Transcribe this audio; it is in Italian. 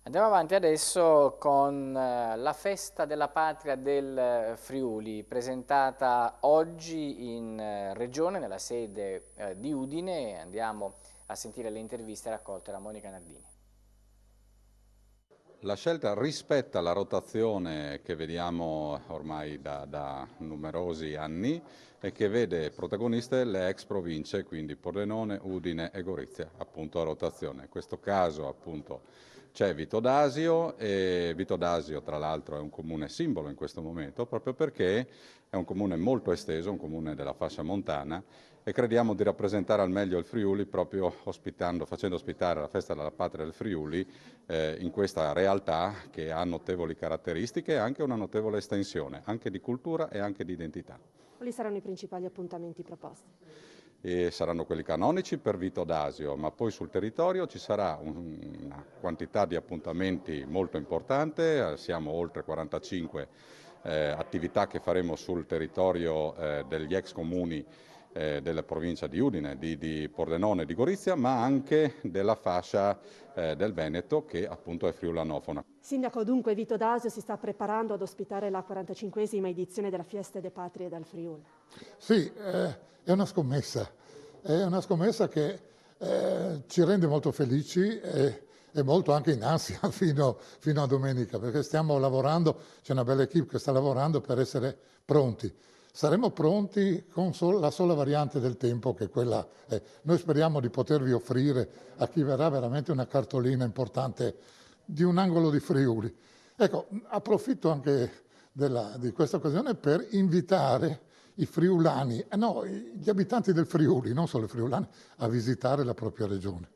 Andiamo avanti adesso con la festa della patria del Friuli, presentata oggi in Regione, nella sede di Udine. Andiamo a sentire le interviste raccolte da Monica Nardini. La scelta rispetta la rotazione che vediamo ormai da numerosi anni e che vede protagoniste le ex province, quindi Pordenone, Udine e Gorizia, appunto a rotazione. In questo caso appunto c'è Vitodasio e Vitodasio tra l'altro è un comune simbolo in questo momento proprio perché è un comune molto esteso, un comune della fascia montana e crediamo di rappresentare al meglio il Friuli proprio facendo ospitare la festa della patria del Friuli in questa realtà che ha notevoli caratteristiche e anche una notevole estensione, anche di cultura e anche di identità. Quali saranno i principali appuntamenti proposti? E saranno quelli canonici per Vitodasio, ma poi sul territorio ci sarà una quantità di appuntamenti molto importante, siamo oltre 45 attività che faremo sul territorio degli ex comuni della provincia di Udine, di Pordenone e di Gorizia, ma anche della fascia del Veneto che appunto è friulanofona. Sindaco, dunque Vitodasio si sta preparando ad ospitare la 45esima edizione della Fiesta delle Patrie del Friuli. Sì, è una scommessa che ci rende molto felici e molto anche in ansia fino a domenica, perché stiamo lavorando, c'è una bella equipe che sta lavorando per essere pronti. Saremo pronti con la sola variante del tempo che quella è. Noi speriamo di potervi offrire a chi verrà veramente una cartolina importante di un angolo di Friuli. Ecco, approfitto anche di questa occasione per invitare i friulani, no, gli abitanti del Friuli, non solo i friulani, a visitare la propria regione.